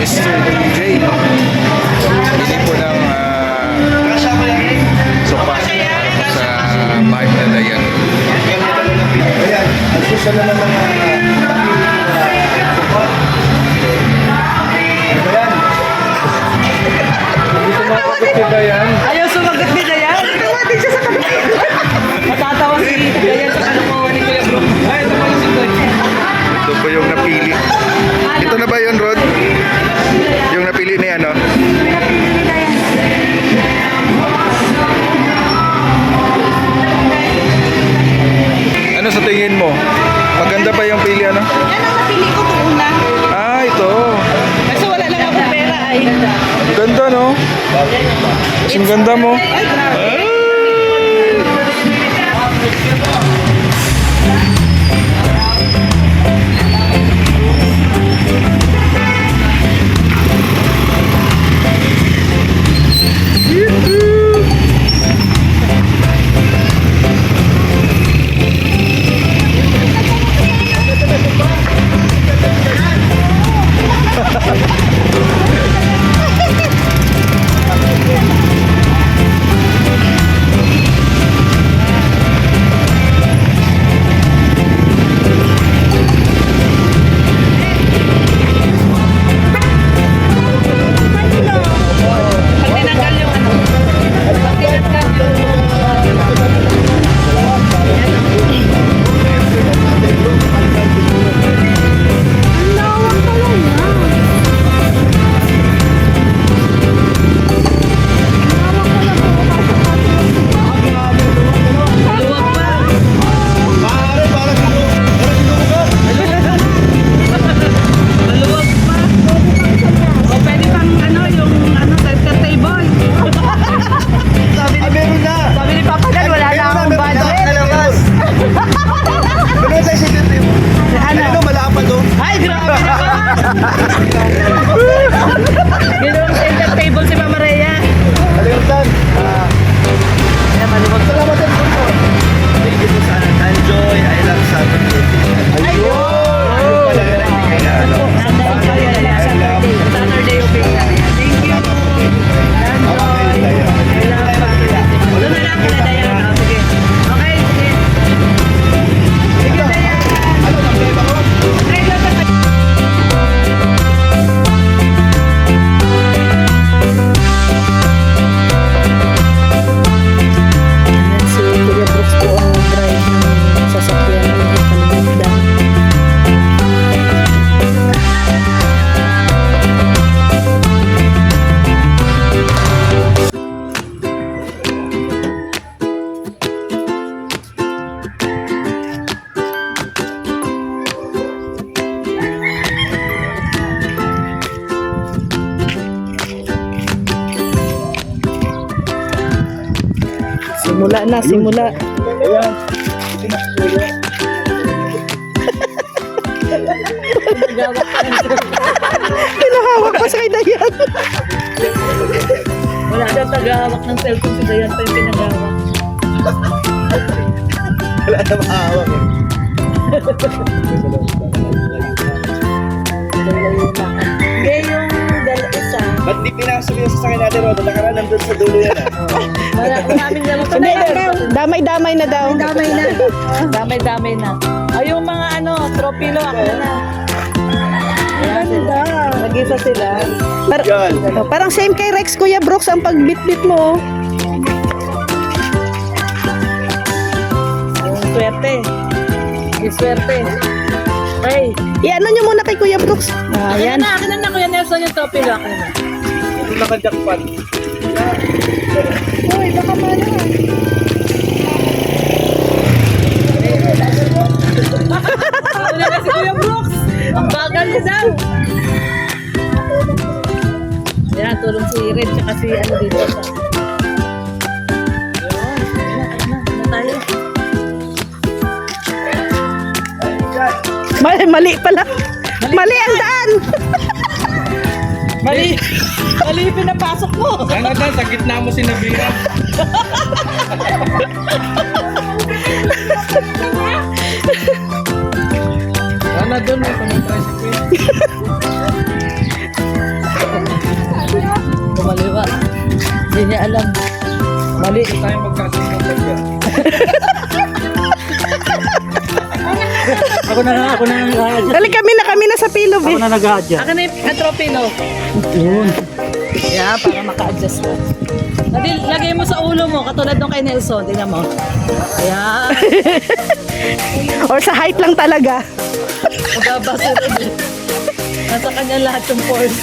Mr. DJ. Hindi po ng sopa sa bahay na Dayan. Ayan, ang susa naman ng sopa. Ano ba yan? Hindi sumasagot si Dayan. Ayaw sumagot ni Dayan. Tumating siya sa kanila. Matatawa si Dayan sa kalokohan ni Kuya Bro. Ay, ito pala si Dayan. Ito po yung napili. Ito na ba yun, Rod? Yung napili ni ano? Ano sa tingin mo? Maganda pa yung pili ano? Yan ang napili ko kung una. Ah, ito. Kasi wala lang ako pera ay. Ang ganda, no? Ang ganda mo. Ay, grabe. Pag tinanggal yung ano. Pag tinanggal yung... Luwag pa. Pare, para sinukat. Maluwag pa. O pwede pang ano, yung ano, center table. Meron na. Sabi ni Papa Dan, wala na akong budget. Meron tayo sa dito. Ano, malaki pa to. Ay, grabe naman. Ginawang center table si Mama Rhea. Kalimutan. Ayan, maluwag pa. Salamat din po. Thank you po sa Enjoy. I love Saturday. Ayun! Saturday open na. Thank you. Doon na lang kila Dayan. O, sige. Okay, sige. Sige, Dayan. Try lang sa Ayan si Kuya Brooks po ang drive ng sasakyan ng Panaganda. Simula na, simula. Ayan. Pinahawak pa sa kay Dayan. Wala daw tagahawak ng cellphone si Dayan pa yung pinagawak. Wala na mahawak eh. Gay yung isa. Ba't di pinasok yung sasakyan natin, Rodo? Nakaraan nandun sa dulo yan ah. Wala ko namin naman. Damay-damay na daw. Damay na. Damay-damay na. Ay, yung mga ano, tropilo ako na. Ayan sila. Nag-isa sila. Yan. Parang same kay Rex, Kuya Brooks, ang pagbitbit mo. Yung swerte. Yung swerte. Ay. Iano nyo muna kay Kuya Brooks. Ayan na, akin na Kuya Nelson yung tropilo. Akin na. Yung nakajakpan. Uy, baka mana. Wala na si Kuya Brooks. Ang bagal niya daw. Ayan, tulong si Red tsaka si ano dito. Ayun, tayo. Mali pala. Mali ang daan. Mali yung pinapasok mo. Ano na, sa gitna mo sinabihan. Sana doon may pang-tricycle. niya alam. Mali. Tayo magkasundo yan. Ako na nag-adjust. Dali kami na sa pillow, Ako eh. na nag-adjust. Ako na yung tropilo. Yun. Yeah, para maka-adjust ka. Lagay mo sa ulo mo, katulad nung kay Nelson. Tingnan mo. Ayan. Or sa height lang talaga. Magabasa rin. Nasa kanya lahat yung force.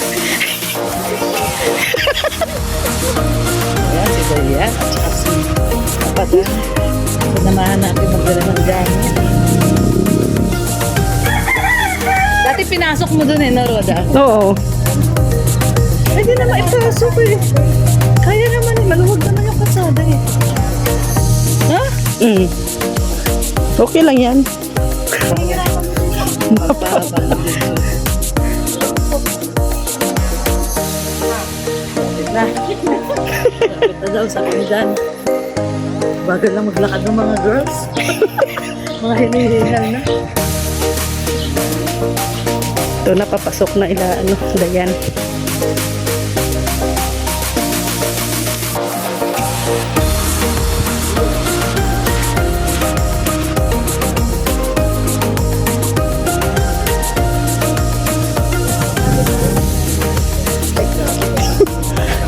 Ayan, si Dayan. At saka si Kapatan. Sinamahan natin magdala ng gamit. Dati pinasok mo dun no, Roda? Oo. Pwede na maipasok eh. Kaya naman eh, maluwag naman yung kasada eh. Ha? Okay lang yan. Mapapa. Na. Ito daw sa kanidan. Bagal lang maglakad ng mga girls. Mga hinihingal na. Ito na, papasok na Dayan.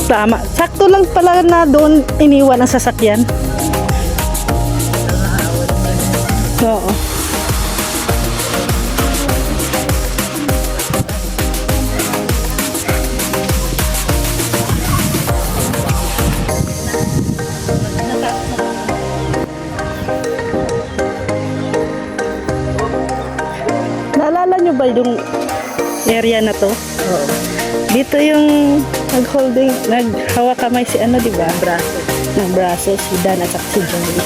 Tama. Sakto lang pala na doon iniwan ang sasakyan. Oo. Naalala nyo ba yung area na to? Oo. Dito yung naghawak kamay si di ba? Braso. Ng braso, si Dan at saka si Joey.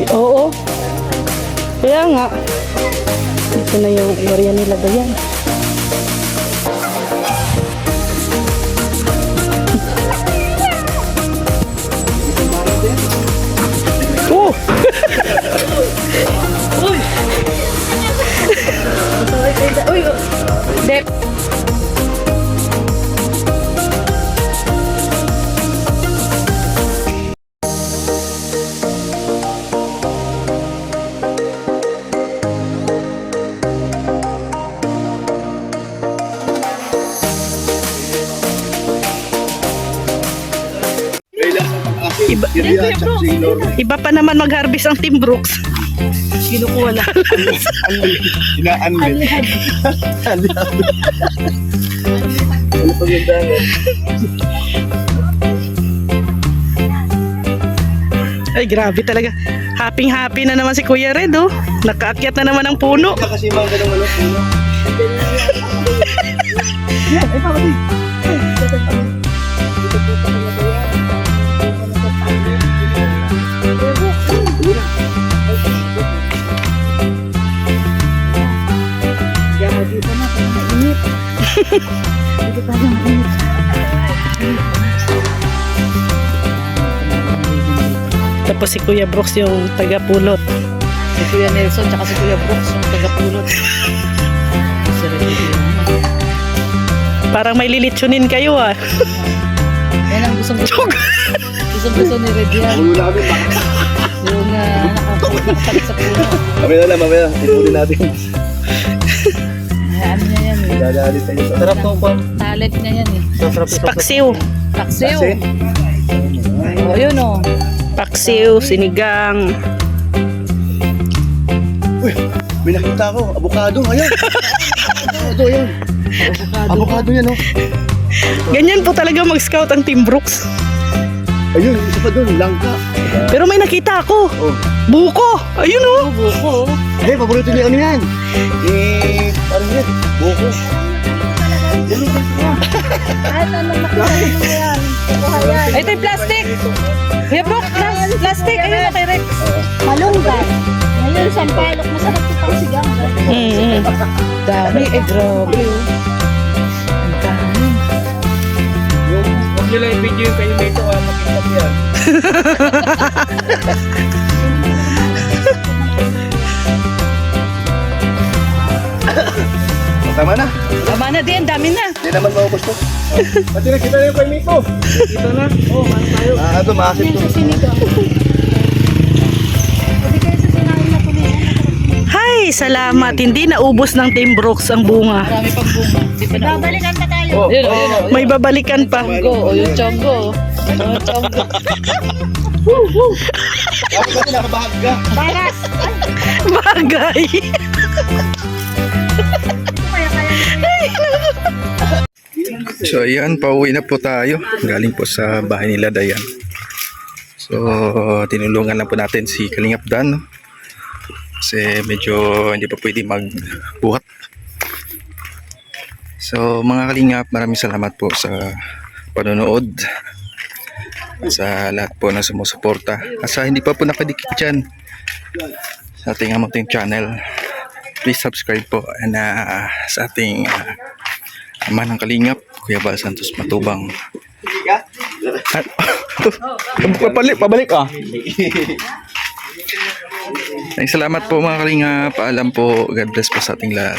Oo. Kaya nga. Ito na yung area nila Dayan. Oh! Uy! Uy! Dep! Iba pa naman mag-harvest ang Team Brooks. Kinukuha lang. Ina-unlit. Ano pag yung dagat? Ay, grabe talaga. Happy na naman si Kuya Red, oh. Nakaakyat na naman ang puno. Kasi mga ganun ano. Dito na, kaya mainit. Dito pa lang mainit. Tapos si Kuya Brooks yung taga-pulot. Si Kuya Nelson, tsaka si Kuya Brooks, yung taga-pulot. Parang may lilitsunin kayo, ah. Yan ang gustong-gusto. Gustong-gusto ni Red yan. Ulo namin bakit? Yung nakapagod sa puno. Mamaya. Ipunin natin. Ano niya yan eh. Dadalit tayo. Sarap po po. Talent niya yan eh. Paksiw. Paksiw. O yun o. Paksiw, sinigang. Uy, may nakita ko. Avocado. Ayan. Avocado yan. Avocado yan oh. Ganyan po talaga mag-scout ang Team Brooks. Ayun, isa pa doon, langka. Pero may nakita ako. Oh. Buko. Ayun oh. Buko. Ay, paborito niya ano yan? Parang yan, buko. Kahit anong makita mo yan. Kuha yan. Ay, ito yung plastic. Kuya Brooke, plastic. Ayun na kay Rex. Malunggay. Ngayon, sampalok. Masarap ito pang sigang. Dami. Eh, grabe. Oh. Ang dami. Huwag nyo lang i-video yung kayo nito, makita mo yan. Tama na. Tama na din. Dami na. Hindi naman maubos to. Pati nakita na yung kayo nito. Nakita na? Oo, ano tayo? Ito, maasim to. Sa sinigang. Pwede kayo sa sinain na kulihan. Hay, salamat. Hindi naubos ng Team Brooks ang bunga. Marami pang bunga. Di pa na. Babalikan pa tayo. Ayun, ayun. May babalikan pa. Chongo. O, yung chongo. Yung chongo. Ako kasi nakabahag ka. Baras. Bagay. So ayan, pauwi na po tayo. Galing po sa bahay nila Dayan. So tinulungan lang po natin si Kalingap Dan, no? Kasi medyo hindi pa pwede magbuhat. So mga Kalingap, maraming salamat po sa panonood. Sa lahat po na sumusuporta. At sa hindi pa po nakadikit dyan sa ating amunting channel, please subscribe po. And sa ating ama ng Kalingap, Kuya Bal Santos Matubang. Pabalik ah. Salamat po mga Kalingap. Paalam po. God bless po sa ating lahat.